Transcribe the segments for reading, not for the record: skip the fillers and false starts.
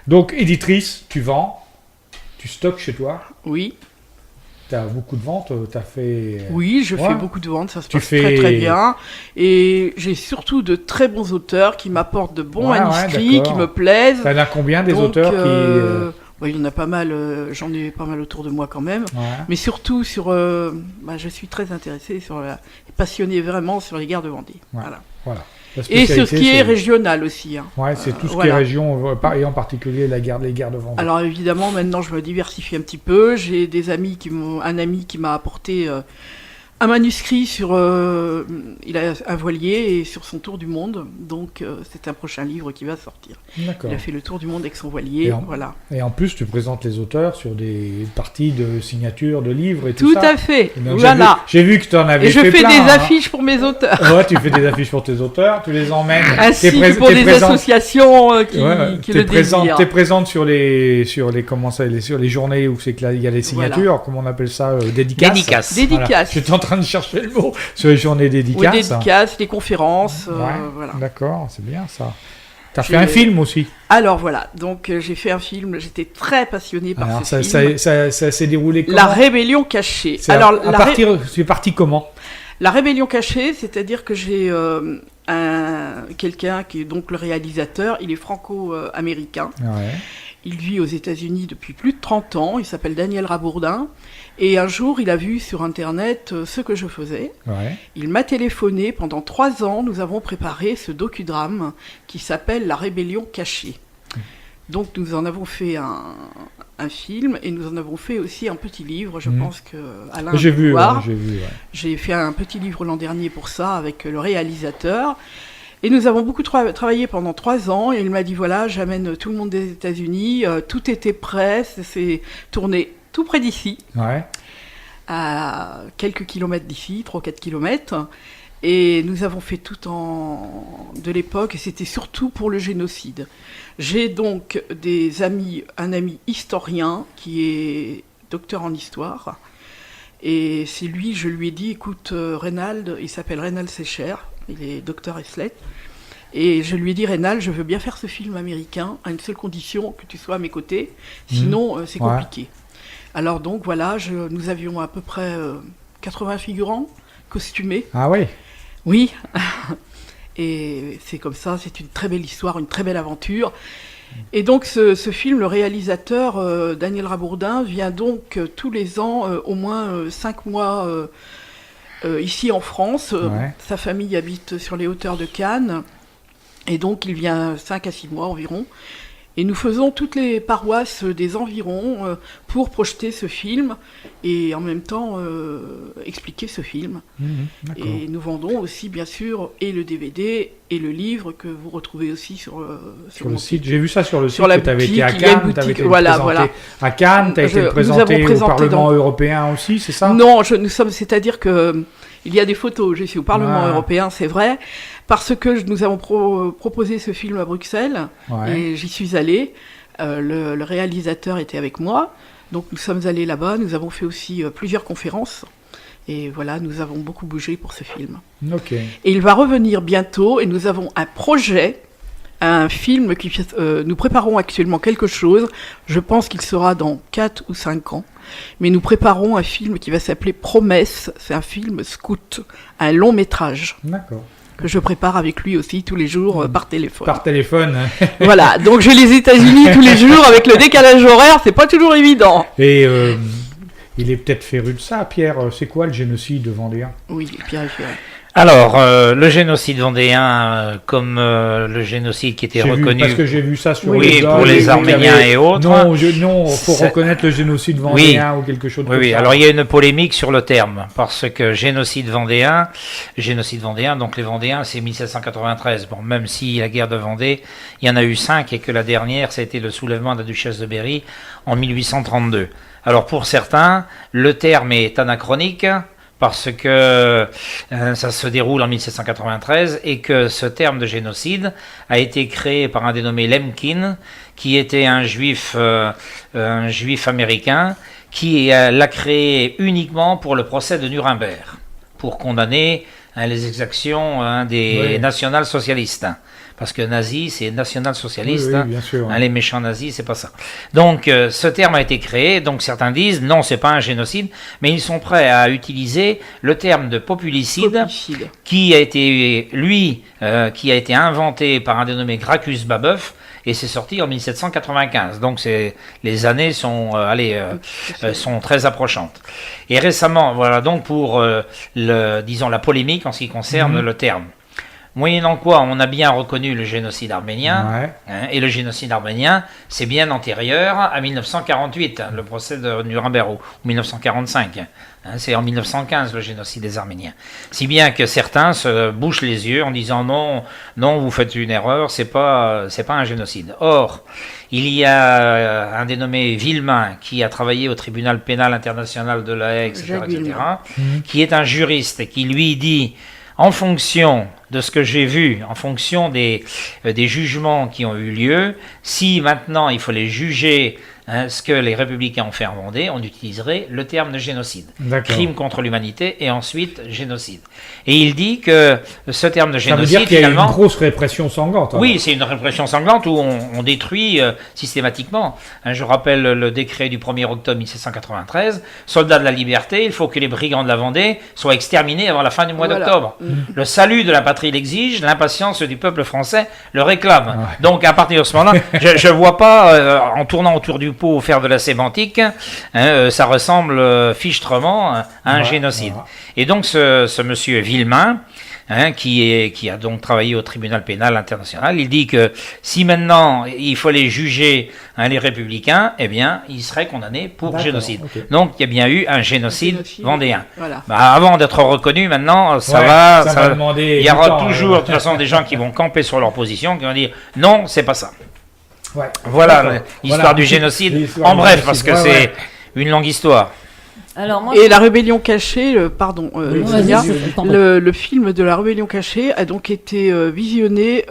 Donc, éditrice, tu vends, tu stockes chez toi. Oui. Tu as beaucoup de ventes, tu as fait... Oui, je Ouais. fais beaucoup de ventes, ça se passe très très bien. Et j'ai surtout de très bons auteurs qui m'apportent de bons manuscrits, qui me plaisent. T'en as combien des auteurs il y en a pas mal, j'en ai pas mal autour de moi quand même. Ouais. Mais surtout, je suis très intéressée, passionnée vraiment sur les guerres de Vendée. Ouais. Voilà. La Et sur ce qui est régional aussi. Hein. Ouais, c'est tout ce qui est région, et en particulier les guerres de Vendée. Alors évidemment, maintenant je me diversifie un petit peu. J'ai un ami qui m'a apporté un manuscrit sur... il a un voilier et sur son tour du monde. Donc c'est un prochain livre qui va sortir. D'accord. Il a fait le tour du monde avec son voilier. Voilà. Et en plus, tu présentes les auteurs sur des parties de signature de livres et tout ça. Tout à fait. Donc, voilà. J'ai vu que tu en avais fait plein. Et je fais des affiches pour mes auteurs. Ouais, tu fais des affiches pour tes auteurs, tu les emmènes. Ainsi que pour des associations qui le désirent. Tu es présente sur les journées où c'est qu'il y a les signatures, comment on appelle ça, dédicaces. Voilà. J'étais en train de chercher le mot sur les journées dédicaces. Oui, dédicaces, les conférences. Voilà. D'accord, c'est bien ça. T'as fait un film aussi. Alors voilà, donc j'ai fait un film, j'étais très passionnée par ce film. Ça s'est déroulé comment ? La rébellion cachée. C'est parti comment ? La rébellion cachée, c'est-à-dire que j'ai quelqu'un qui est donc le réalisateur, il est franco-américain. Ouais. Il vit aux États-Unis depuis plus de 30 ans, il s'appelle Daniel Rabourdin. Et un jour, il a vu sur Internet ce que je faisais. Ouais. Il m'a téléphoné. Pendant 3 ans, nous avons préparé ce docudrame qui s'appelle La rébellion cachée. Donc, nous en avons fait un film et nous en avons fait aussi un petit livre. Je pense que Alain j'ai vu. J'ai fait un petit livre l'an dernier pour ça avec le réalisateur. Et nous avons beaucoup travaillé pendant 3 ans. Et il m'a dit, voilà, j'amène tout le monde des États-Unis. Tout était prêt. C'est tourné tout près d'ici, à quelques kilomètres d'ici, 3-4 kilomètres. Et nous avons fait tout de l'époque, et c'était surtout pour le génocide. J'ai donc un ami historien qui est docteur en histoire. Et c'est lui, je lui ai dit, écoute, Reynald, il s'appelle Reynald Secher, il est docteur Eslet. Et je lui ai dit, Reynald, je veux bien faire ce film américain, à une seule condition, que tu sois à mes côtés, sinon c'est compliqué. Alors donc voilà, nous avions à peu près 80 figurants costumés. Ah oui. Oui. Et c'est comme ça, c'est une très belle histoire, une très belle aventure. Et donc ce film, le réalisateur Daniel Rabourdin vient donc tous les ans, au moins 5 mois ici en France. Sa famille habite sur les hauteurs de Cannes. Et donc il vient 5 à 6 mois environ. Et nous faisons toutes les paroisses des environs pour projeter ce film et en même temps expliquer ce film. Et nous vendons aussi, bien sûr, et le DVD et le livre que vous retrouvez aussi sur le site. J'ai vu ça sur le site. Sur la boutique, tu avais été à Cannes, tu avais été présenté à Cannes, tu as été présenté au Parlement européen aussi, c'est ça ? Non, c'est-à-dire que il y a des photos, je suis au Parlement européen, c'est vrai, parce que nous avons proposé ce film à Bruxelles, et j'y suis allée, le réalisateur était avec moi, donc nous sommes allés là-bas, nous avons fait aussi plusieurs conférences, et voilà, nous avons beaucoup bougé pour ce film. Okay. Et il va revenir bientôt, et nous avons un projet, un film nous préparons actuellement quelque chose, je pense qu'il sera dans 4 ou 5 ans, mais nous préparons un film qui va s'appeler Promesse, c'est un film scout, un long métrage. D'accord. Que je prépare avec lui aussi tous les jours par téléphone. Par téléphone. Voilà, donc j'ai les États-Unis tous les jours avec le décalage horaire, c'est pas toujours évident. Et il est peut-être féru de ça, Pierre. C'est quoi le génocide vendéen ? Oui, Pierre est féru. Alors, le génocide vendéen, comme le génocide qui était reconnu... Parce que j'ai vu ça sur pour les Arméniens et autres. Non, il faut reconnaître le génocide vendéen ou quelque chose comme ça. Oui, alors il y a une polémique sur le terme, parce que génocide vendéen, donc les Vendéens, c'est 1793. Bon, même si la guerre de Vendée, il y en a eu 5, et que la dernière, ça a été le soulèvement de la duchesse de Berry en 1832. Alors pour certains, le terme est anachronique, parce que ça se déroule en 1793 et que ce terme de génocide a été créé par un dénommé Lemkin, qui était un juif américain, qui l'a créé uniquement pour le procès de Nuremberg, pour condamner les exactions des national-socialistes. parce que nazi, c'est national-socialiste. Oui, bien sûr. Les méchants nazis, c'est pas ça. Donc, ce terme a été créé. Donc, certains disent, non, c'est pas un génocide, mais ils sont prêts à utiliser le terme de populicide. Qui a été, qui a été inventé par un dénommé Gracchus Babeuf, et c'est sorti en 1795. Donc les années sont sont très approchantes. Et récemment, voilà donc pour la polémique en ce qui concerne le terme. Moyennant quoi, on a bien reconnu le génocide arménien, et le génocide arménien, c'est bien antérieur à 1948, le procès de Nuremberg, ou 1945. C'est en 1915 le génocide des Arméniens. Si bien que certains se bouchent les yeux en disant non, vous faites une erreur, c'est pas un génocide. Or, il y a un dénommé Villemain qui a travaillé au tribunal pénal international de La Haye, etc., qui est un juriste et qui lui dit, en fonction de ce que j'ai vu, en fonction des jugements qui ont eu lieu, si maintenant il fallait juger ce que les républicains ont fait en Vendée, on utiliserait le terme de génocide. Crime contre l'humanité et ensuite génocide. Et il dit que ce terme de génocide, ça veut dire qu'il y a une grosse répression sanglante. Oui, c'est une répression sanglante où on détruit systématiquement. Je rappelle le décret du 1er octobre 1793, soldats de la liberté, il faut que les brigands de la Vendée soient exterminés avant la fin du mois d'octobre. Le salut de la patrie l'exige, l'impatience du peuple français le réclame. Donc à partir de ce moment-là, je ne vois pas, en tournant autour du pot, faire de la sémantique, ça ressemble fichtrement à un génocide. Et donc ce monsieur Villemain, qui a donc travaillé au tribunal pénal international, il dit que si maintenant il fallait juger les républicains, eh bien il serait condamné pour génocide. Donc il y a bien eu un génocide vendéen. Voilà. Avant d'être reconnu, maintenant ça va il y aura toujours de toute façon des gens qui vont camper sur leur position, qui vont dire non, c'est pas ça. Voilà l'histoire du génocide, en bref, parce que c'est une longue histoire. Alors, moi, la rébellion cachée, le film de la rébellion cachée a donc été visionné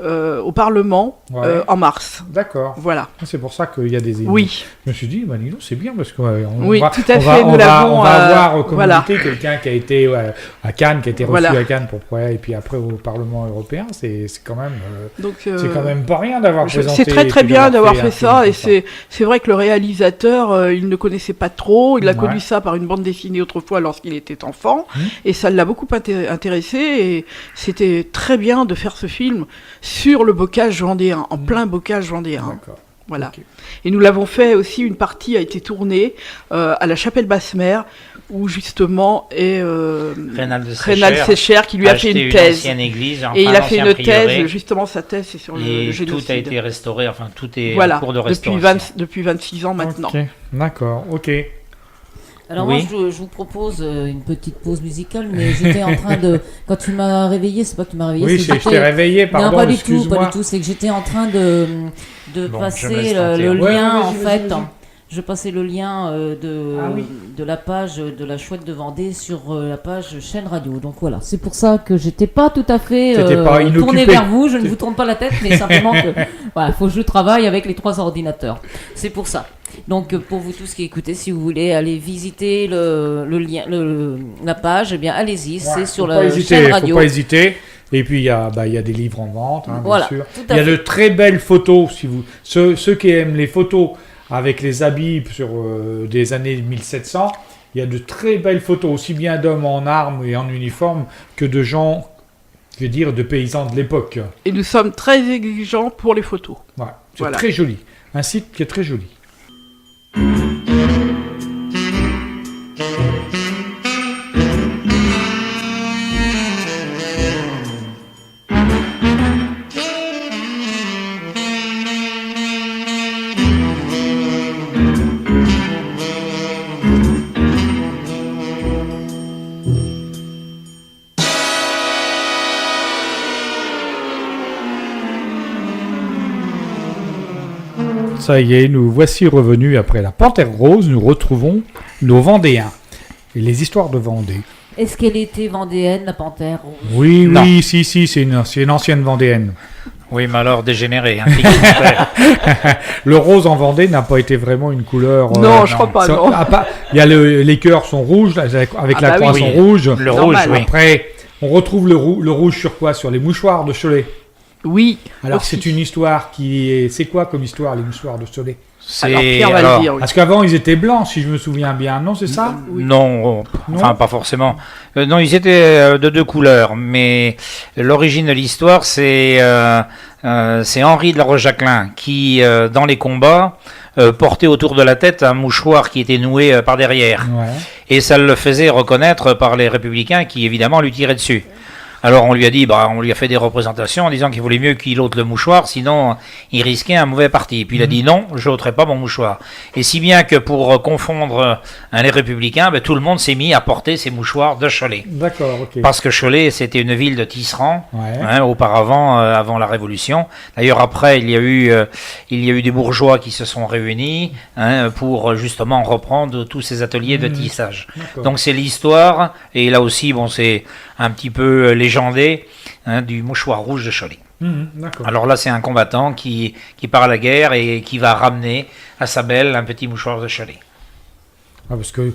au Parlement en mars. D'accord. Voilà. C'est pour ça qu'il y a des émissions. Oui. Je me suis dit, c'est bien parce qu'on tout à fait. On va avoir communiqué quelqu'un qui a été à Cannes, qui a été reçu à Cannes et puis après au Parlement européen. C'est quand même. C'est quand même pas rien d'avoir présenté. C'est très bien d'avoir fait ça, et c'est vrai que le réalisateur, il ne connaissait pas trop. Il a connu ça par une bande dessinée autrefois lorsqu'il était enfant, et ça l'a beaucoup intéressé, et c'était très bien de faire ce film sur le bocage vendéen, en plein bocage vendéen. Voilà. Et nous l'avons fait aussi, une partie a été tournée à la Chapelle Basse-Mer, où justement est Rénal Sécher qui lui a fait une thèse. Église, et il a fait une thèse, justement sa thèse c'est sur le génocide. Tout a été restauré, tout est en cours de restauration. Depuis 26 ans maintenant. D'accord, ok. Alors moi, je vous propose une petite pause musicale, mais j'étais en train de... Quand tu m'as réveillé, c'est pas que tu m'as réveillé, oui, je t'ai réveillé, pardon, non, pas du tout, c'est que j'étais en train de passer le lien, en fait. Je passais le lien de la page de la Chouette de Vendée sur la page chaîne radio. Donc voilà, c'est pour ça que j'étais pas tout à fait tournée vers vous. Je ne vous tourne pas la tête, mais simplement que faut que je travaille avec les 3 ordinateurs. C'est pour ça. Donc pour vous tous qui écoutez, si vous voulez aller visiter le lien, la page, eh bien allez-y, c'est sur la chaîne radio. Faut pas hésiter. Et puis il y a des livres en vente, voilà, bien sûr. Il y a de très belles photos, si vous ceux qui aiment les photos avec les habits sur des années 1700, il y a de très belles photos, aussi bien d'hommes en armes et en uniforme que de gens, de paysans de l'époque. Et nous sommes très exigeants pour les photos. C'est très joli. Un site qui est très joli. Ça y est, nous voici revenus après la Panthère Rose. Nous retrouvons nos Vendéens et les histoires de Vendée. Est-ce qu'elle était vendéenne, la Panthère Rose ? Oui, si, c'est une ancienne Vendéenne. Oui, mais alors dégénérée. Le rose en Vendée n'a pas été vraiment une couleur... non, je crois pas, non. Il y a les cœurs sont rouges, avec la croix sont rouges. Le rouge, oui. Après, on retrouve le rouge sur quoi ? Sur les mouchoirs de Cholet. Oui. Alors aussi. c'est une histoire qui est... C'est quoi comme histoire, l'histoire de Cholet? Alors, Pierre va le dire, oui. Parce qu'avant, ils étaient blancs, si je me souviens bien, non, c'est ça? Oui. Non, enfin pas forcément. Non, ils étaient de deux couleurs, mais l'origine de l'histoire, c'est Henri de la Roche-Jacquelin qui, dans les combats, portait autour de la tête un mouchoir qui était noué par derrière. Ouais. Et ça le faisait reconnaître par les républicains qui, évidemment, lui tiraient dessus. Alors on lui a dit, on lui a fait des représentations en disant qu'il voulait mieux qu'il ôte le mouchoir, sinon il risquait un mauvais parti. Puis il a dit non, je ôterai pas mon mouchoir. Et si bien que pour confondre les républicains, tout le monde s'est mis à porter ses mouchoirs de Cholet. D'accord, ok. Parce que Cholet, c'était une ville de tisserands, Ouais. auparavant, avant la Révolution. D'ailleurs, après, il y a eu des bourgeois qui se sont réunis pour justement reprendre tous ces ateliers de tissage. D'accord. Donc c'est l'histoire, et là aussi, c'est un petit peu légendé du mouchoir rouge de Cholet. D'accord. Alors là, c'est un combattant qui part à la guerre et qui va ramener à sa belle un petit mouchoir de Cholet. Ah, parce que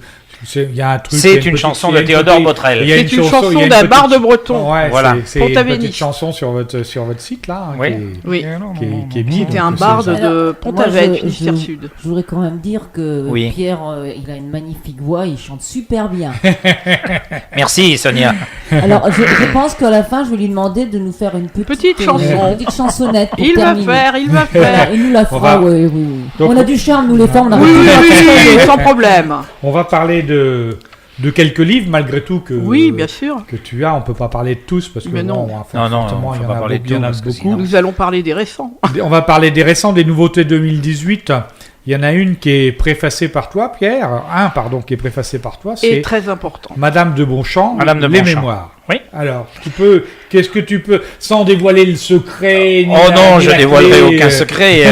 il y a un truc. C'est une chanson de Théodore Botrel. Il y a C'est une chanson d'un bar de Breton. Ouais, Voilà. c'est une Pont-Avénis. petite chanson sur votre site là, Oui. Oui. qui est mise. C'était un donc barde c'est- de Pont-Aven, Moi, Finistère Sud. Je voudrais quand même dire que Oui. Pierre, il a une magnifique voix, il chante super bien. Merci Sonia. Alors, je pense qu'à la fin, je vais lui demander de nous faire une Petite chanson. une petite chansonnette pour Il va terminer. faire. Il nous la On fera, va- oui, oui. Donc- On a du charme, nous les femmes, on a Oui, rien sans problème. On va parler de quelques livres malgré tout que Oui, bien sûr. que tu as. On peut pas parler de tous parce que Mais non. Non, il faut y en pas a parler de beaucoup. Il y en tout, a parce que beaucoup. sinon- Nous allons parler des récents. On va parler des récents, des nouveautés 2018. Il y en a une qui est préfacée par toi, Pierre. Qui est préfacée par toi. Et C'est très important. Madame de Bonchamp, Madame de les Bonchamp. mémoires. Oui. Alors, qu'est-ce que tu peux, sans dévoiler le secret. Oh non, je dévoilerai clé, aucun secret.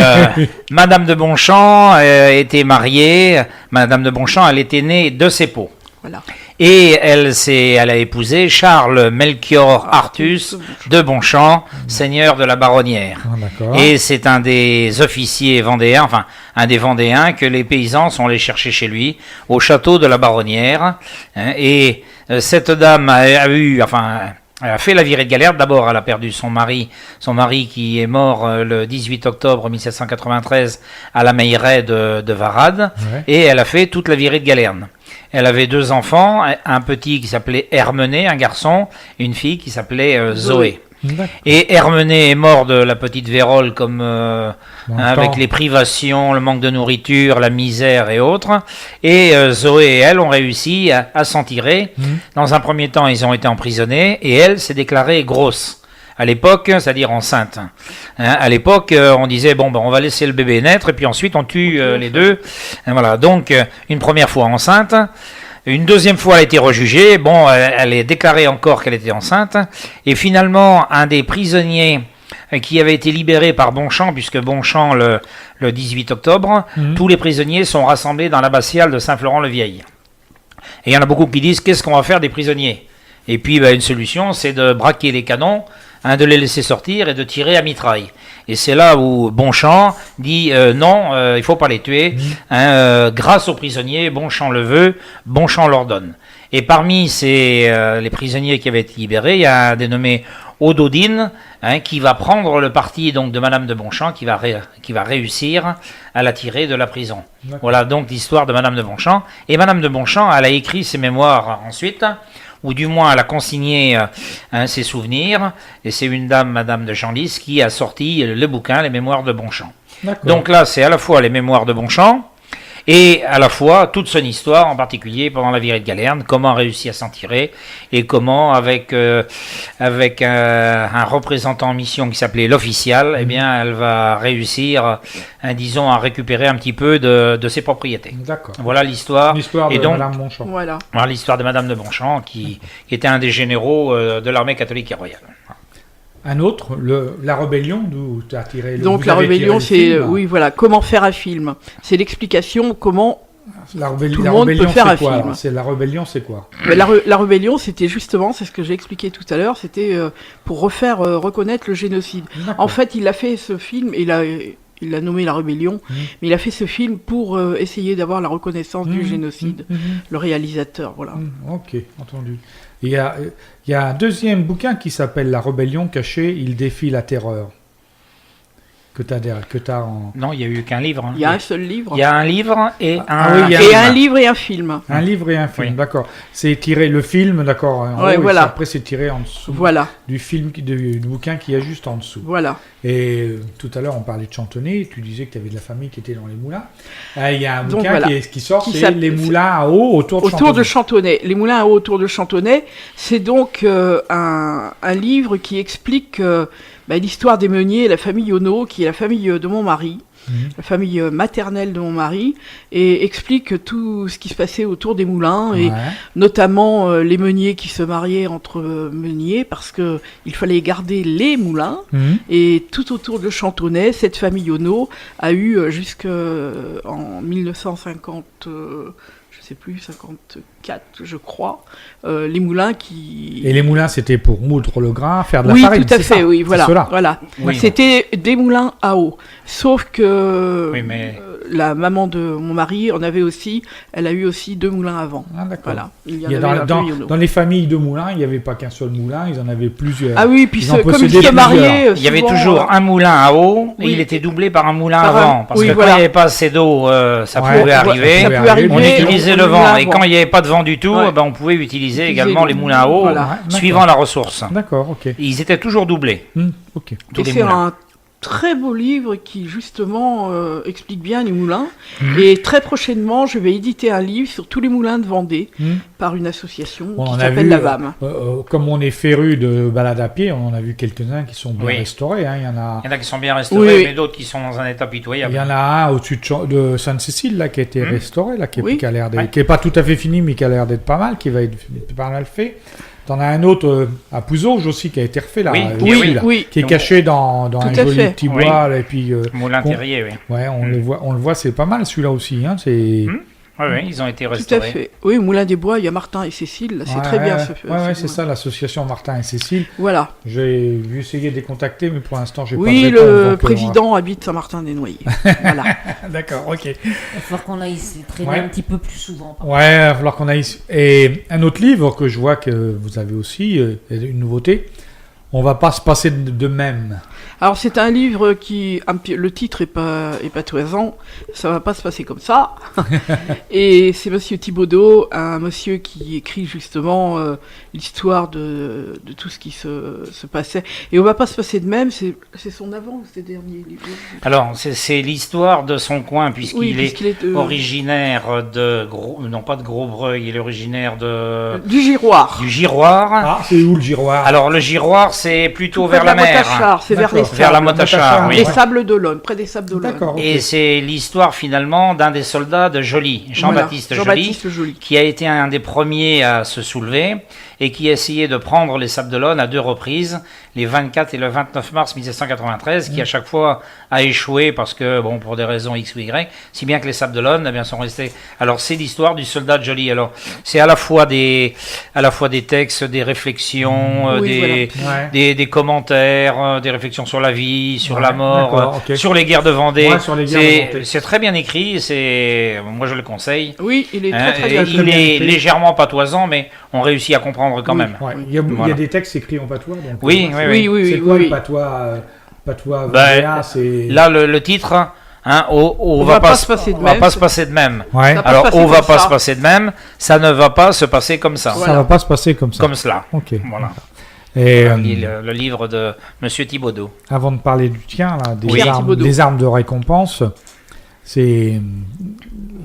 Madame de Bonchamp était mariée. Madame de Bonchamp, elle était née de Seppo. Voilà. Et elle a épousé Charles Melchior Artus de Bonchamp, seigneur de la Baronnière. Ah, d'accord. Et c'est un des officiers vendéens, enfin un des vendéens que les paysans sont allés chercher chez lui, au château de la Baronnière. Et cette dame elle a fait la virée de galère. D'abord, elle a perdu son mari qui est mort le 18 octobre 1793 à la meilleraie de Varade. Ouais. Et elle a fait toute la virée de Galerne. Elle avait deux enfants, un petit qui s'appelait Hermené, un garçon, et une fille qui s'appelait Zoé. D'accord. Et Hermené est mort de la petite vérole comme avec temps. les privations, le manque de nourriture, la misère et autres. Et Zoé et elle ont réussi à s'en tirer. Dans un premier temps, ils ont été emprisonnés et elle s'est déclarée grosse. À l'époque, c'est-à-dire enceinte. À l'époque, on disait on va laisser le bébé naître et puis ensuite on tue les deux. Et voilà. Donc une première fois enceinte. Une deuxième fois, elle a été rejugée. Elle est déclarée encore qu'elle était enceinte. Et finalement, un des prisonniers qui avait été libéré par Bonchamp, puisque Bonchamp, le 18 octobre, tous les prisonniers sont rassemblés dans l'abbatiale de Saint-Florent-le-Vieil. Et il y en a beaucoup qui disent, qu'est-ce qu'on va faire des prisonniers? Et puis, une solution, c'est de braquer les canons, de les laisser sortir et de tirer à mitraille. Et c'est là où Bonchamp dit non, il faut pas les tuer. Grâce aux prisonniers, Bonchamp le veut, Bonchamp l'ordonne. Et parmi les prisonniers qui avaient été libérés, il y a un dénommé Ododine qui va prendre le parti donc de Madame de Bonchamp, qui va réussir à la tirer de la prison. D'accord. Voilà donc l'histoire de Madame de Bonchamp. Et Madame de Bonchamp, elle a écrit ses mémoires ensuite, ou du moins elle a consigné ses souvenirs, et c'est une dame, Madame de Genlis, qui a sorti le bouquin, les mémoires de Bonchamp. D'accord. Donc là, c'est à la fois les mémoires de Bonchamp, et à la fois toute son histoire, en particulier pendant la virée de Galerne, comment réussir à s'en tirer, et comment avec un représentant en mission qui s'appelait l'official, eh bien elle va réussir, disons, à récupérer un petit peu de ses propriétés. D'accord. Voilà l'histoire. L'histoire Et de donc, Madame Bonchamp. Voilà. voilà l'histoire de Madame de Bonchamp, qui était un des généraux de l'armée catholique et royale. Un autre, la rébellion, d'où tu as tiré le. Donc vous la avez tiré rébellion, le c'est film. voilà, comment faire un film. C'est l'explication comment La tout le rébellion, monde peut faire un c'est quoi film. alors C'est la rébellion, c'est quoi? Mais la rébellion, c'était justement, c'est ce que j'ai expliqué tout à l'heure, c'était pour refaire reconnaître le génocide. D'accord. En fait, il a fait ce film et il l'a nommé La Rébellion, mais il a fait ce film pour essayer d'avoir la reconnaissance du génocide, le réalisateur, voilà. Ok, entendu. Il y a un deuxième bouquin qui s'appelle La Rébellion cachée, il défie la terreur. Que t'as en... Non, il n'y a eu qu'un livre. Hein. Il y a un seul livre. Il y a un livre et un livre et un film. Un livre et un film, d'accord. C'est tiré, le film, d'accord. Voilà. Après, c'est tiré en dessous du film, du bouquin qui est juste en dessous. Voilà. Et tout à l'heure, on parlait de Chantonnay. Tu disais que tu avais de la famille qui était dans les moulins. Il y a un bouquin qui sort, c'est Les moulins à eau autour de Chantonnay. Les moulins à eau autour de Chantonnay. C'est donc un livre qui explique l'histoire des meuniers et la famille Yonneau, qui est la famille de mon mari, la famille maternelle de mon mari, et explique tout ce qui se passait autour des moulins, et notamment les meuniers qui se mariaient entre meuniers, parce qu'il fallait garder les moulins, et tout autour de Chantonnay, cette famille Yonneau a eu jusqu'en 1950... je sais plus, 54, je crois, les moulins qui... Et les moulins, c'était pour moudre le grain, faire de la farine, oui, tout à fait, oui, voilà. Oui, c'était des moulins à eau. Sauf que la maman de mon mari elle a eu aussi 2 moulins avant. Ah, d'accord. Voilà. Dans les familles de moulins, il n'y avait pas qu'un seul moulin, ils en avaient plusieurs. Ah oui, puis comme ils se mariaient... Il y avait toujours un moulin à eau, et il était doublé par un moulin avant. Parce que quand il n'y avait pas assez d'eau, ça pouvait arriver. On utilisait le vent, et quand il n'y avait pas de vent du tout, on pouvait utiliser également les moulins à eau, suivant la ressource. D'accord, ok. Ils étaient toujours doublés. Ok. Et c'est un très beau livre qui justement explique bien les moulins. Et très prochainement, je vais éditer un livre sur tous les moulins de Vendée par une association qui s'appelle la VAM. Comme on est féru de balade à pied, on en a vu quelques-uns qui sont bien restaurés. Il y en a qui sont bien restaurés, mais d'autres qui sont dans un état pitoyable. Il y en a un au-dessus de Sainte-Cécile là, qui a été restauré, là, qui n'est pas tout à fait fini, mais qui a l'air d'être pas mal, qui va être pas mal fait. T'en as un autre à Pouzauges aussi qui a été refait là, qui est caché dans un joli petit bois là, et puis Moulin Terrier, oui. Ouais, on le voit, c'est pas mal celui-là aussi. Hein, c'est. Oui, ils ont été restaurés. Tout à fait. Oui, Moulin des Bois, il y a Martin et Cécile, là, c'est très bien ce c'est ça, l'association Martin et Cécile. Voilà. J'ai essayé de les contacter, mais pour l'instant, j'ai pas de réponse. Oui, le président habite Saint-Martin-des-Noyers. Voilà. D'accord, ok. Il va falloir qu'on aille traîner un petit peu plus souvent. Il va falloir qu'on aille. Et un autre livre que je vois que vous avez aussi, une nouveauté, On va pas se passer de même. Alors c'est un livre qui, le titre est pas toisant, ça va pas se passer comme ça. Et c'est Monsieur Thibaudeau, un monsieur qui écrit justement l'histoire de tout ce qui se passait. Et on va pas se passer de même, c'est son avant ou ses derniers livres? Alors c'est l'histoire de son coin puisqu'il est originaire de non pas de Grosbreuil, il est originaire de du Giroir. Du Giroir. Ah, c'est où le Giroir? Alors le Giroir c'est plutôt vers la mer. C'est vers la Montachard, oui. Les Sables d'Olonne, près des Sables d'Olonne. Okay. Et c'est l'histoire finalement d'un des soldats de Joly, Jean-Baptiste Joly, qui a été un des premiers à se soulever et qui a essayé de prendre les Sables d'Olonne à 2 reprises, les 24 et le 29 mars 1793, qui à chaque fois a échoué parce que, bon, pour des raisons X ou Y, si bien que les Sables d'Olonne, eh bien, sont restés. Alors, c'est l'histoire du soldat de Joly. Alors, c'est à la fois des textes, des réflexions, des commentaires, des réflexions sur la vie, sur la mort, sur les guerres de Vendée. C'est très bien écrit, moi je le conseille. Oui, il est très bien. Il est légèrement patoisant, mais on réussit à comprendre quand même. Ouais. Il y a des textes écrits en patois. Donc, oui. C'est quoi le patois vendéen, c'est... Là, le titre... on va pas se passer de même. Ouais. Alors, on va pas se passer de même. Ça ne va pas se passer comme ça. Ça va pas se passer comme ça. Comme cela. Ok. Voilà. Et le livre de Monsieur Thibaudeau. Avant de parler du tien, là, des armes de récompense, c'est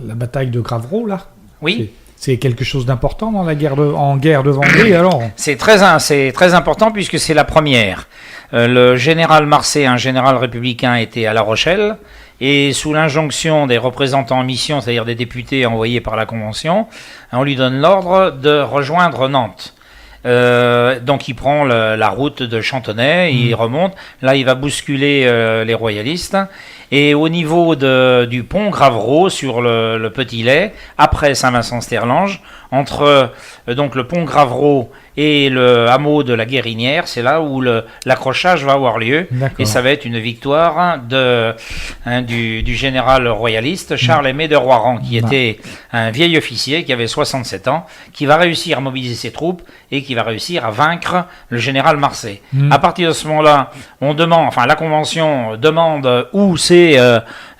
la bataille de Gravreau, là. Oui. C'est quelque chose d'important dans en guerre de Vendée, alors? C'est très important puisque c'est la première. Le général Marcet, un général républicain, était à La Rochelle et sous l'injonction des représentants en mission, c'est-à-dire des députés envoyés par la Convention, on lui donne l'ordre de rejoindre Nantes. Donc il prend la route de Chantonnay, il remonte, là il va bousculer les royalistes, et au niveau du pont Gravreau sur le Petit Lay, après Saint-Vincent-Sterlange, entre donc le pont Gravreau et le hameau de la Guérinière, c'est là où l'accrochage va avoir lieu. D'accord. Et ça va être une victoire du général royaliste Charles-Aimé de Roiran, qui était un vieil officier qui avait 67 ans, qui va réussir à mobiliser ses troupes et qui va réussir à vaincre le général Marcet. À partir de ce moment-là, la Convention demande où c'est,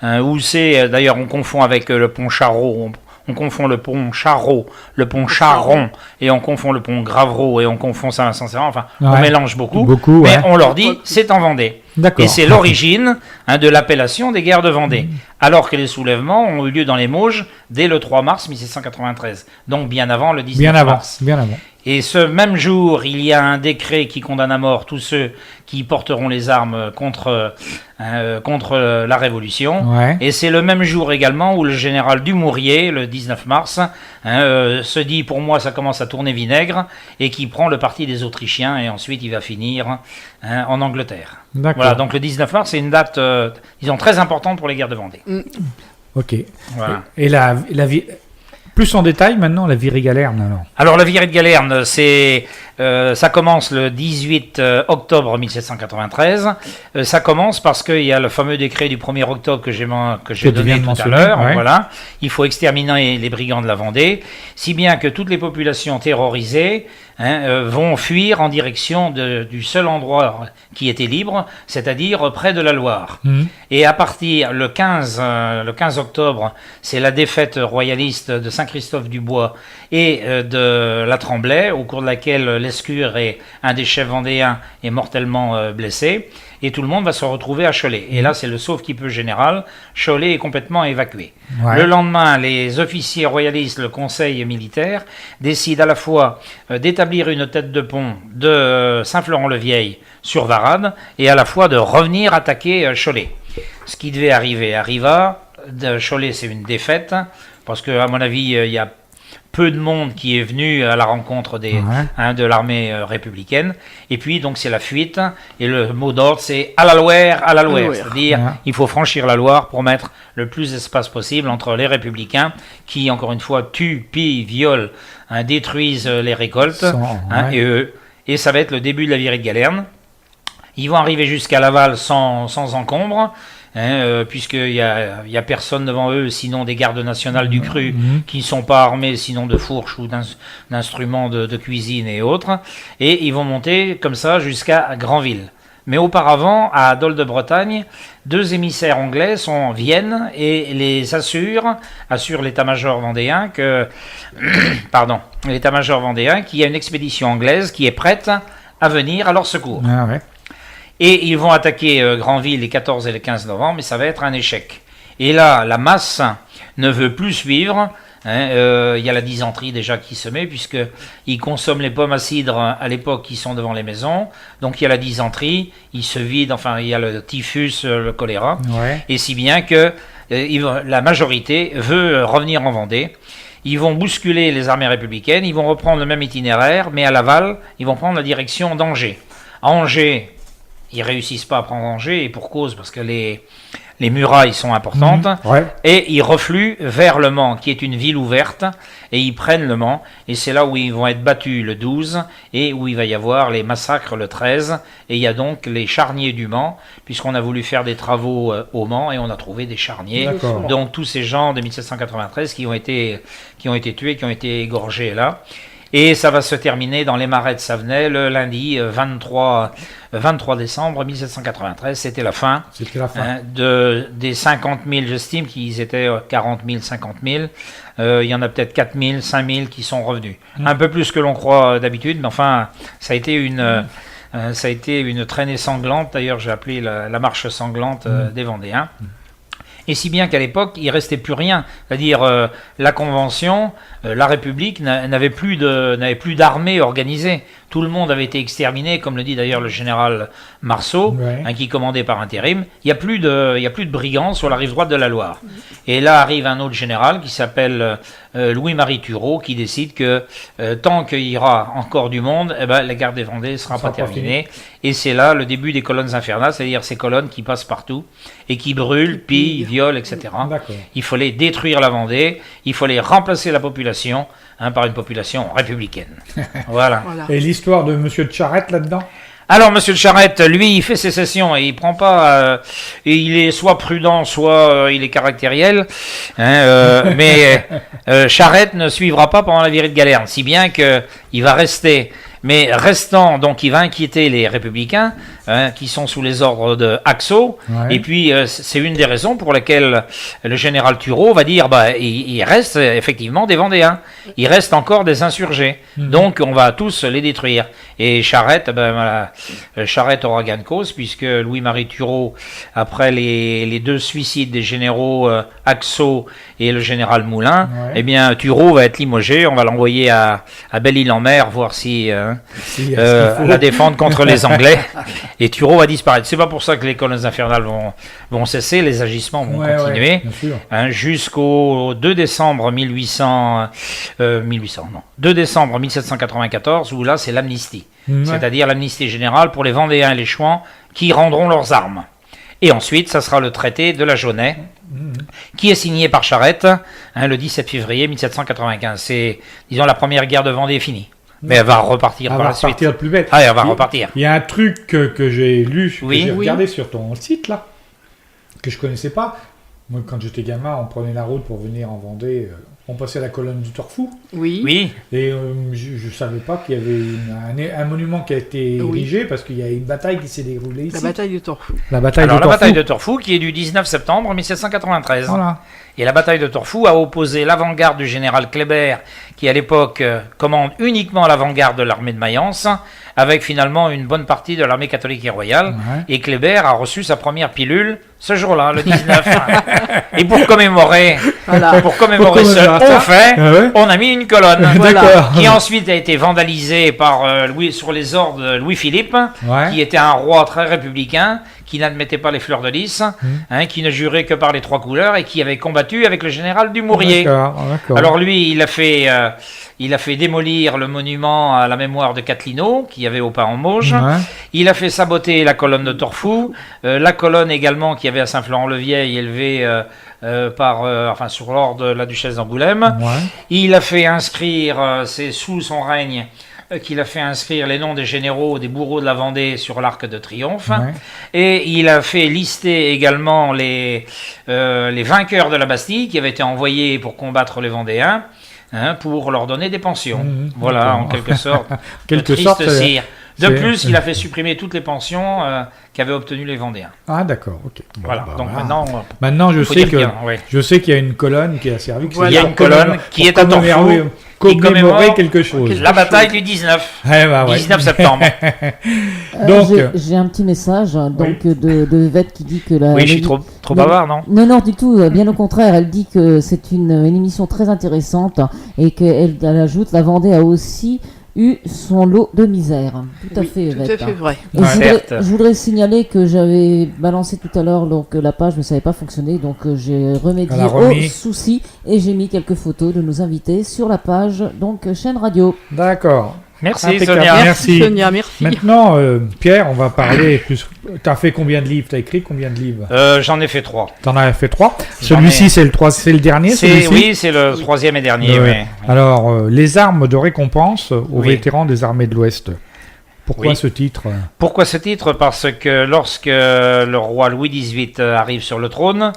d'ailleurs on confond avec le pont Charot, on confond le pont Charot, le pont Charon, et on confond le pont Gravereau, et on confond Saint-Vincent-Séran. Enfin, on mélange beaucoup mais on leur dit c'est en Vendée. D'accord. Et c'est l'origine de l'appellation des guerres de Vendée. Alors que les soulèvements ont eu lieu dans les Mauges dès le 3 mars 1793. Donc bien avant le 19 mars. Bien avant. Et ce même jour, il y a un décret qui condamne à mort tous ceux qui porteront les armes contre la Révolution. Ouais. Et c'est le même jour également où le général Dumouriez, le 19 mars, se dit, pour moi, ça commence à tourner vinaigre, et qui prend le parti des Autrichiens, et ensuite il va finir en Angleterre. D'accord. Voilà, donc le 19 mars, c'est une date, disons, très importante pour les guerres de Vendée. Ok. Voilà. Et plus en détail maintenant, la virée Galerne, alors. Alors la virée de Galerne, ça commence le 18 octobre 1793. Ça commence parce qu'il y a le fameux décret du 1er octobre que j'ai donné tout à l'heure. Ouais. Voilà. Il faut exterminer les brigands de la Vendée, si bien que toutes les populations terrorisées vont fuir en direction du seul endroit qui était libre, c'est-à-dire près de la Loire. Et à partir le 15 octobre, c'est la défaite royaliste de Saint-Christophe-du-Bois et de la Tremblay, au cours de laquelle Lescure et un des chefs vendéens est mortellement blessé, et tout le monde va se retrouver à Cholet. Et là, c'est le sauve-qui-peut général. Cholet est complètement évacué. Ouais. Le lendemain, les officiers royalistes, le conseil militaire, décident à la fois d'établir une tête de pont de Saint-Florent-le-Vieil sur Varade, et à la fois de revenir attaquer Cholet. Ce qui devait arriver arriva. De Cholet, c'est une défaite, parce qu'à mon avis, il y a peu de monde qui est venu à la rencontre de l'armée républicaine. Et puis, donc, c'est la fuite. Et le mot d'ordre, c'est à la Loire, à la Loire. C'est-à-dire, il faut franchir la Loire pour mettre le plus d'espace possible entre les républicains qui, encore une fois, tuent, pillent, violent, détruisent les récoltes, et eux. Et ça va être le début de la virée de Galerne. Ils vont arriver jusqu'à Laval sans encombre. Puisqu'il n'y a personne devant eux, sinon des gardes nationales du cru qui ne sont pas armés, sinon de fourches ou d'instruments de cuisine et autres. Et ils vont monter comme ça jusqu'à Granville. Mais auparavant, à Dol de Bretagne, 2 émissaires anglais viennent et les assurent l'état-major vendéen l'état-major vendéen qu'il y a une expédition anglaise qui est prête à venir à leur secours. Ah ouais. Et ils vont attaquer Granville les 14 et les 15 novembre, mais ça va être un échec. Et là, la masse ne veut plus suivre. Il y a la dysenterie déjà qui se met, puisqu'ils consomment les pommes à cidre à l'époque qui sont devant les maisons. Donc il y a la dysenterie, ils se vident, il y a le typhus, le choléra. Ouais. Et si bien que la majorité veut revenir en Vendée. Ils vont bousculer les armées républicaines, ils vont reprendre le même itinéraire, mais à Laval, ils vont prendre la direction d'Angers. À Angers, ils réussissent pas à prendre Angers, et pour cause, parce que les murailles sont importantes, et ils refluent vers Le Mans, qui est une ville ouverte, et ils prennent Le Mans, et c'est là où ils vont être battus le 12, et où il va y avoir les massacres le 13, et il y a donc les charniers du Mans, puisqu'on a voulu faire des travaux au Mans, et on a trouvé des charniers, donc tous ces gens de 1793 qui ont été tués, qui ont été égorgés là. Et ça va se terminer dans les marais de Savenay le lundi 23 décembre 1793. C'était la fin, des 50 000, j'estime qu'ils étaient 40 000, 50 000. Il y en a peut-être 4 000, 5 000 qui sont revenus. Un peu plus que l'on croit d'habitude, mais enfin, ça a été une traînée sanglante. D'ailleurs, j'ai appelé la marche sanglante des Vendéens. Et si bien qu'à l'époque, il ne restait plus rien. C'est-à-dire, la Convention, la République n'avait plus d'armée organisée. tout le monde avait été exterminé, comme le dit d'ailleurs le général Marceau, qui commandait par intérim. Il n'y a plus de brigands sur la rive droite de la Loire. Et là arrive un autre général qui s'appelle Louis-Marie Turreau, qui décide que tant qu'il y aura encore du monde, la guerre des Vendées ne sera pas terminée. Et c'est là le début des colonnes infernales, c'est-à-dire ces colonnes qui passent partout et qui brûlent, pillent, violent, etc. Il fallait détruire la Vendée, il fallait remplacer la population par une population républicaine. Voilà. Et l'histoire de Monsieur de Charette là-dedans? Alors, Monsieur de Charette, lui, il fait sécession et il prend pas. Et il est soit prudent, soit il est caractériel. Mais Charette ne suivra pas pendant la virée de Galerne, si bien que il va rester. Mais restant, donc, il va inquiéter les républicains qui sont sous les ordres de Haxo. Et puis, c'est une des raisons pour lesquelles le général Turreau va dire, il reste effectivement des Vendéens. Il reste encore des insurgés. Donc, on va tous les détruire. Et Charette, Charette aura gain de cause, puisque Louis-Marie Turreau, après les deux suicides des généraux Haxo et le général Moulin, eh bien, Turreau va être limogé. On va l'envoyer à Belle-Île-en-Mer, voir si la défendre contre les Anglais. Et Turreau va disparaître. C'est pas pour ça que les colonnes infernales vont cesser, les agissements vont continuer jusqu'au 2 décembre 2 décembre 1794, où là c'est l'amnistie, c'est-à-dire l'amnistie générale pour les Vendéens et les Chouans qui rendront leurs armes. Et ensuite, ça sera le traité de la Jaunais, qui est signé par Charette le 17 février 1795. C'est, disons, la première guerre de Vendée est finie. Mais elle va repartir par la suite. Elle va repartir plus belle. Elle va repartir. Il y a un truc que j'ai lu, que j'ai regardé sur ton site, là, que je connaissais pas. Moi, quand j'étais gamin, on prenait la route pour venir en Vendée. On passait à la colonne du Torfou. Oui. Et je savais pas qu'il y avait un monument qui a été érigé parce qu'il y a une bataille qui s'est déroulée ici. La bataille de Torfou. La bataille de Torfou qui est du 19 septembre 1793. Voilà. Et la bataille de Torfou a opposé l'avant-garde du général Kléber, qui à l'époque commande uniquement l'avant-garde de l'armée de Mayence, avec finalement une bonne partie de l'armée catholique et royale. Et Kléber a reçu sa première pilule ce jour-là, le 19. Et pour commémorer ce fait, on a mis une colonne qui ensuite a été vandalisée par sur les ordres de Louis-Philippe, qui était un roi très républicain, qui n'admettait pas les fleurs de lys, qui ne jurait que par les trois couleurs et qui avait combattu avec le général Dumouriez. Alors lui, il a fait démolir le monument à la mémoire de Catlino, qui avait au pas en Mauges. Il a fait saboter la colonne de Torfou, la colonne également qui avait à Saint-Florent-le-Vieil, élevée sur l'ordre de la duchesse d'Angoulême. Il a fait inscrire, c'est sous son règne, qu'il a fait inscrire les noms des généraux, des bourreaux de la Vendée sur l'Arc de Triomphe. Et il a fait lister également les vainqueurs de la Bastille qui avaient été envoyés pour combattre les Vendéens, pour leur donner des pensions. En quelque sorte. Cire. De plus, il a fait supprimer toutes les pensions qu'avaient obtenues les Vendéens. Ah, d'accord, ok. Donc maintenant je sais qu'il y a une colonne qui a servi. Il y a une colonne qui est à Torfou, qui commémore quelque chose. La bataille du 19. 19 septembre. Donc, j'ai un petit message de Yvette qui dit que je suis trop bavard, non ? Non, du tout. Bien au contraire, elle dit que c'est une émission très intéressante et qu'elle ajoute la Vendée a aussi eu son lot de misère. Tout à fait, Yvette. Tout à fait vrai. Et je voudrais signaler que j'avais balancé tout à l'heure la page ne savait pas fonctionner, donc j'ai remédié au souci et j'ai mis quelques photos de nos invités sur la page chaîne radio. D'accord. Merci Sonia. Merci Sonia, merci. Maintenant, Pierre, on va parler plus. T'as fait combien de livres ? T'as écrit combien de livres ? J'en ai fait 3. T'en as fait 3 ? Celui-ci, c'est le dernier, celui-ci ? Oui, c'est le troisième et dernier. Alors, les armes de récompense aux vétérans des armées de l'Ouest. Pourquoi ce titre ? Pourquoi ce titre ? Parce que lorsque le roi Louis XVIII arrive sur le trône,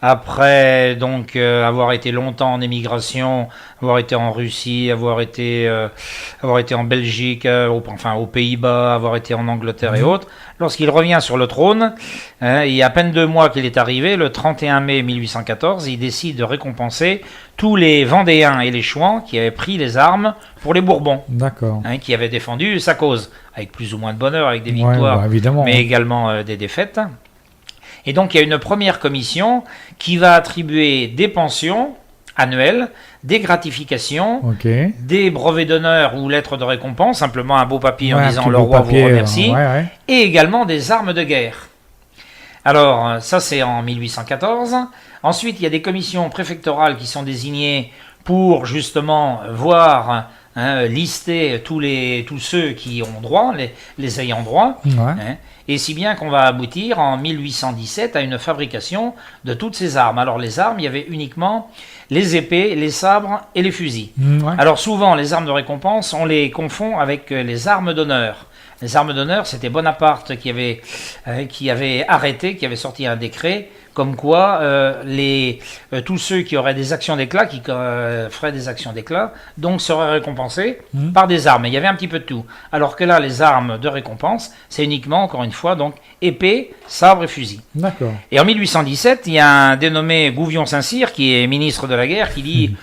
après avoir été longtemps en émigration, avoir été en Russie, avoir été en Belgique, aux Pays-Bas, avoir été en Angleterre et autres, lorsqu'il revient sur le trône, il y a à peine 2 mois qu'il est arrivé, le 31 mai 1814, il décide de récompenser tous les Vendéens et les Chouans qui avaient pris les armes pour les Bourbons, qui avaient défendu sa cause, avec plus ou moins de bonheur, avec des victoires, mais également des défaites. Et donc il y a une première commission qui va attribuer des pensions annuelles, des gratifications, Ok. des brevets d'honneur ou lettres de récompense, simplement un beau papier en Ouais, un disant petit le beau roi papier, vous remercie, ouais. et également des armes de guerre. Alors, ça c'est en 1814. Ensuite, il y a des commissions préfectorales qui sont désignées pour justement voir, lister tous ceux qui ont droit, les ayants droit. Ouais. Et si bien qu'on va aboutir en 1817 à une fabrication de toutes ces armes. Alors les armes, il y avait uniquement les épées, les sabres et les fusils. Ouais. Alors souvent, les armes de récompense, on les confond avec les armes d'honneur. Les armes d'honneur, c'était Bonaparte qui avait arrêté, qui avait sorti un décret, comme quoi tous ceux qui auraient des actions d'éclat, qui feraient des actions d'éclat, donc seraient récompensés par des armes. Et il y avait un petit peu de tout. Alors que là, les armes de récompense, c'est uniquement, encore une fois, donc épée, sabre et fusil. D'accord. Et en 1817, il y a un dénommé Gouvion-Saint-Cyr, qui est ministre de la guerre, qui dit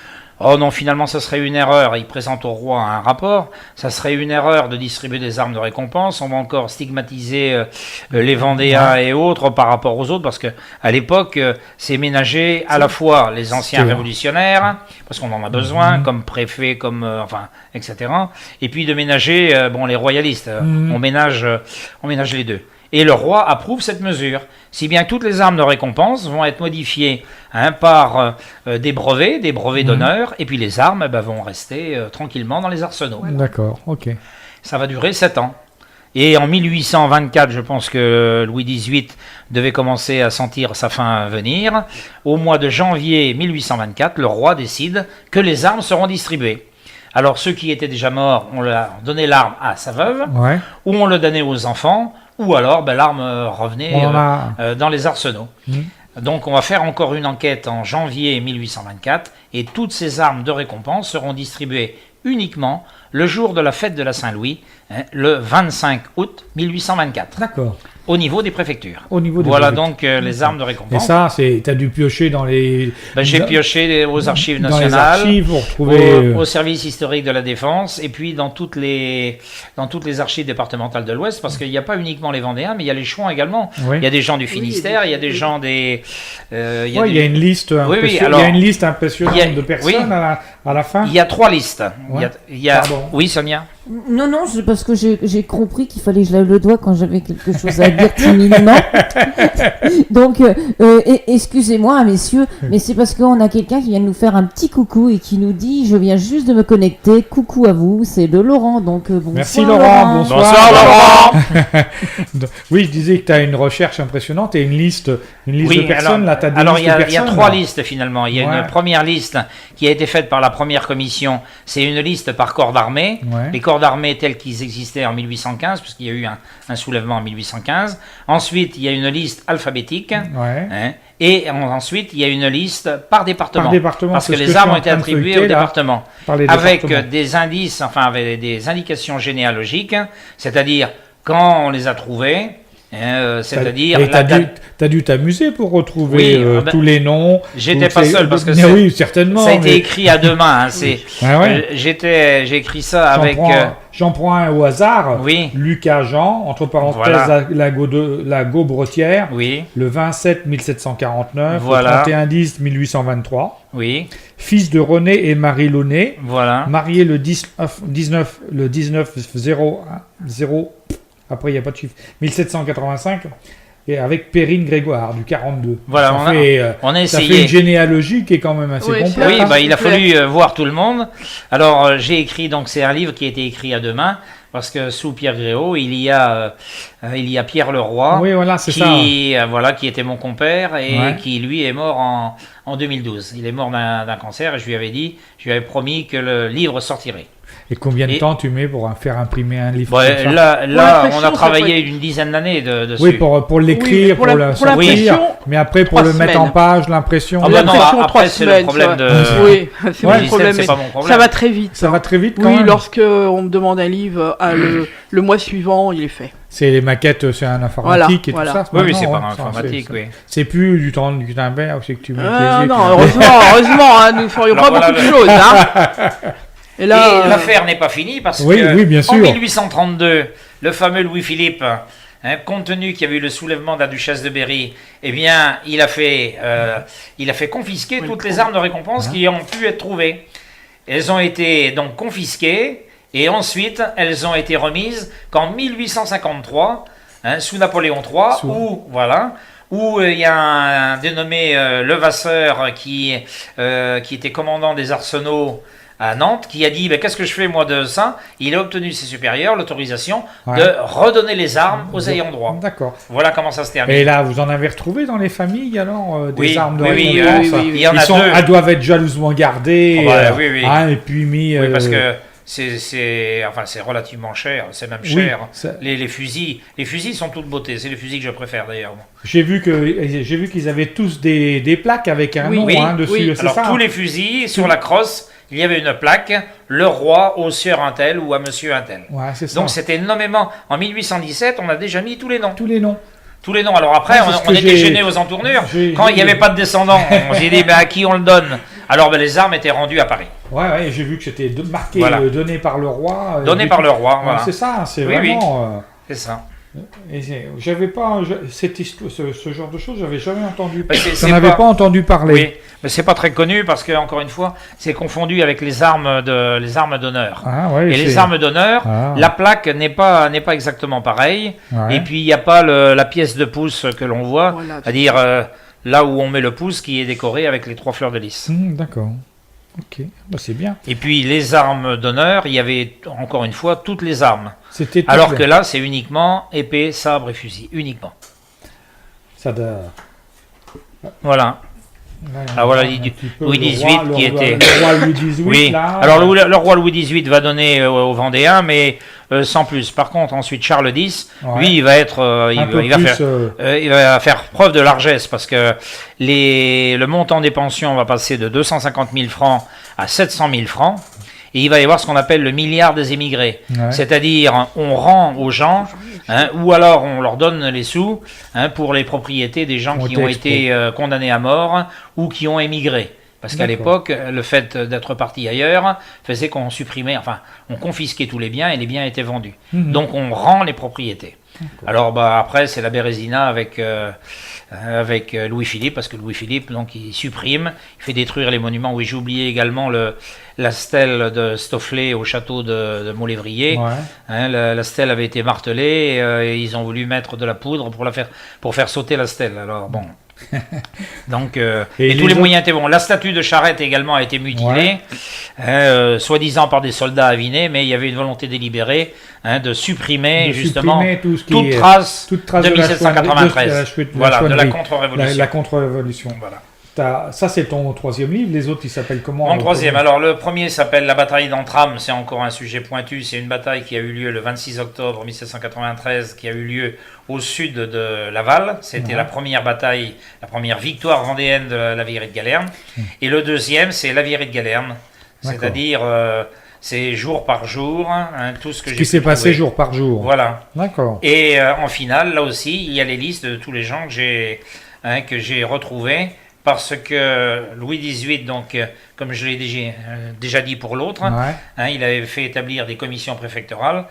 oh non, finalement, ça serait une erreur. Il présente au roi un rapport. Ça serait une erreur de distribuer des armes de récompense. On va encore stigmatiser les Vendéens et autres par rapport aux autres, parce que à l'époque, c'est ménager à la fois les anciens révolutionnaires, parce qu'on en a besoin, comme préfet, etc. Et puis de ménager, les royalistes. On ménage les deux. Et le roi approuve cette mesure, si bien que toutes les armes de récompense vont être modifiées par des brevets d'honneur, et puis les armes vont rester tranquillement dans les arsenaux. Voilà. D'accord, ok. Ça va durer 7 ans. Et en 1824, je pense que Louis XVIII devait commencer à sentir sa fin venir. Au mois de janvier 1824, le roi décide que les armes seront distribuées. Alors ceux qui étaient déjà morts, on leur donnait l'arme à sa veuve, ou on le donnait aux enfants, ou alors l'arme revenait dans les arsenaux. Donc on va faire encore une enquête en janvier 1824 et toutes ces armes de récompense seront distribuées uniquement le jour de la fête de la Saint-Louis, le 25 août 1824. D'accord. Au niveau des préfectures. Voilà donc les armes de récompense. Et ça, t'as dû piocher dans les... j'ai pioché aux archives dans nationales, les archives pour trouver... au service historique de la Défense, et puis dans toutes les archives départementales de l'Ouest, parce qu'il n'y a pas uniquement les Vendéens, mais il y a les Chouans également. Oui. Il y a des gens du Finistère, il y a des gens des... il y a une liste impressionnante de personnes à la fin. Il y a 3 listes. Ouais. Pardon. Oui, Sonia. Non, c'est parce que j'ai compris qu'il fallait que je lève le doigt quand j'avais quelque chose à dire timidement. Donc, excusez-moi, messieurs, mais c'est parce qu'on a quelqu'un qui vient de nous faire un petit coucou et qui nous dit « Je viens juste de me connecter, coucou à vous, c'est de Laurent. » Donc, bonsoir. Merci Laurent, bonsoir Laurent. Oui, je disais que tu as une recherche impressionnante et une liste de personnes. Alors, il y a 3 listes finalement. Il y a une première liste qui a été faite par la première commission. C'est une liste par corps d'armée. Les corps d'armée tels qu'ils existaient en 1815, puisqu'il y a eu un soulèvement en 1815. Ensuite, il y a une liste alphabétique. Et ensuite, il y a une liste par département. Parce que les armes ont été attribuées au département. Avec des indices, avec des indications généalogiques, c'est-à-dire quand on les a trouvées. C'est-à-dire... T'as dû t'amuser pour retrouver tous les noms. J'étais pas seul parce que oui, certainement, ça a été écrit à deux mains. J'ai écrit ça avec... J'en prends un au hasard. Oui. Lucas Jean, entre parenthèses, la Gaubretière, le 27 1749, le 31 10 1823. Oui. Fils de René et Marie Launay. Voilà. Marié le 19 0 après, il n'y a pas de chiffre. 1785, et avec Perrine Grégoire, du 42. Voilà, on a essayé. Ça fait une généalogie qui est quand même assez complète. Oui, il a fallu voir tout le monde. Alors, j'ai écrit, donc c'est un livre qui a été écrit à deux mains, parce que sous Pierre Gréau, il y a Pierre Leroy, qui était mon compère, et qui, lui, est mort en 2012. Il est mort d'un cancer, et je lui avais promis que le livre sortirait. Et combien de temps tu mets pour faire imprimer un livre comme ça? Là, on a travaillé une dizaine d'années dessus. Oui, pour l'écrire, pour la sortir, mais après pour le mettre en page, l'impression. Après c'est le problème de... Oui, c'est mon problème. C'est pas mon problème. Ça va très vite. Ça va très vite quand même. Oui, lorsque on me demande un livre, le mois suivant, il est fait. C'est les maquettes, c'est un informatique et tout ça. Oui, c'est pas un informatique, oui. C'est plus du temps du Gutenberg, c'est que tu mets non, heureusement, nous ne ferions pas beaucoup de choses. Et l'affaire n'est pas finie parce que bien sûr. en 1832, le fameux Louis-Philippe compte tenu qu'il y avait eu le soulèvement de la duchesse de Berry, eh bien, il a fait confisquer toutes les armes de récompense qui ont pu être trouvées. Elles ont été donc confisquées et ensuite elles ont été remises qu'en 1853, sous Napoléon III, où il y a un dénommé Levasseur qui était commandant des arsenaux à Nantes, qui a dit qu'est-ce que je fais moi de ça. Il a obtenu ses supérieurs l'autorisation de redonner les armes aux ayants droit. D'accord. Voilà comment ça se termine. Et là, vous en avez retrouvé dans les familles alors des armes de récompense. Oui, il y en a deux. Elles doivent être jalousement gardées. Et puis mis. Oui, parce que c'est relativement cher, c'est même cher. Les fusils sont toutes beauté. C'est les fusils que je préfère d'ailleurs. J'ai vu qu'ils avaient tous des plaques avec un nom dessus. Oui. Alors tous les fusils sur la crosse. Il y avait une plaque, le roi au sieur Untel ou à monsieur Untel. Ouais, c'est ça. Donc c'était nommément, en 1817, on a déjà mis tous les noms. Tous les noms. Alors après, on était gênés aux entournures. Quand il n'y avait pas de descendants, on s'est dit, à qui on le donne? Alors les armes étaient rendues à Paris. Ouais, j'ai vu que c'était marqué, donné par le roi. Donné par le roi, voilà. C'est ça, c'est vraiment... c'est ça. Et j'avais pas cette histoire, ce genre de choses, j'avais jamais entendu. J'en avais pas entendu parler. Oui, mais c'est pas très connu parce que encore une fois, c'est confondu avec les armes d'honneur. Et les armes d'honneur, la plaque n'est pas exactement pareille. Et puis il n'y a pas la pièce de pouce que l'on voit, c'est-à-dire là où on met le pouce qui est décoré avec les 3 fleurs de lys. D'accord. Ok, c'est bien. Et puis les armes d'honneur, il y avait encore une fois toutes les armes. Alors que là, c'est uniquement épée, sabre et fusil, uniquement. Ça doit... Voilà. Voilà Louis XVIII qui était... Le roi Louis XVIII, oui. là... Alors le roi Louis XVIII va donner aux Vendéens, mais sans plus. Par contre, ensuite, Charles X, lui, il va être... il va faire preuve de largesse, parce que le montant des pensions va passer de 250 000 francs à 700 000 francs. Et il va y avoir ce qu'on appelle le milliard des émigrés. C'est-à-dire, on rend aux gens, ou alors on leur donne les sous pour les propriétés des gens qui ont été condamnés à mort ou qui ont émigré. Parce qu'à l'époque, le fait d'être parti ailleurs faisait qu'on supprimait, on confisquait tous les biens et les biens étaient vendus. Donc on rend les propriétés. Alors après, c'est la Bérésina avec Louis-Philippe, parce que Louis-Philippe, donc, il supprime, il fait détruire les monuments. Oui, j'ai oublié également la stèle de Stofflet au château de Molévrier. La stèle avait été martelée et ils ont voulu mettre de la poudre pour faire sauter la stèle. Alors bon... Donc, et tous les moyens étaient bons. La statue de Charette également a été mutilée, soi-disant par des soldats avinés, mais il y avait une volonté délibérée de supprimer justement toute trace de 1793. De la contre-révolution. La contre-révolution. Voilà. Ça, c'est ton 3e livre. Les autres, ils s'appellent comment? Mon 3e. Alors, le premier s'appelle La bataille d'Antram. C'est encore un sujet pointu. C'est une bataille qui a eu lieu le 26 octobre 1793, qui a eu lieu au sud de Laval. C'était la première bataille, la première victoire vendéenne de la Vieillerie de Galerne. Et le deuxième, c'est la Vieillerie de Galerne. C'est-à-dire, c'est jour par jour, tout ce que qui s'est passé jour par jour. Voilà. D'accord. Et en finale, là aussi, il y a les listes de tous les gens que j'ai retrouvés. Parce que Louis XVIII, donc, comme je l'ai déjà dit pour l'autre, il avait fait établir des commissions préfectorales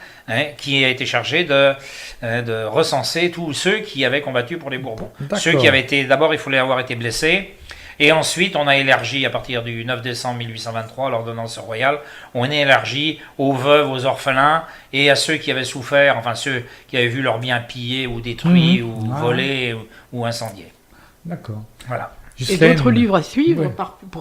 qui a été chargées de recenser tous ceux qui avaient combattu pour les Bourbons. Ceux qui avaient été, d'abord, il fallait avoir été blessés. Et ensuite, on a élargi, à partir du 9 décembre 1823, l'ordonnance royale, on a élargi aux veuves, aux orphelins et à ceux qui avaient souffert, ceux qui avaient vu leurs biens pillés ou détruits ou volés ou incendiés. D'accord. Voilà. Et d'autres livres à suivre pour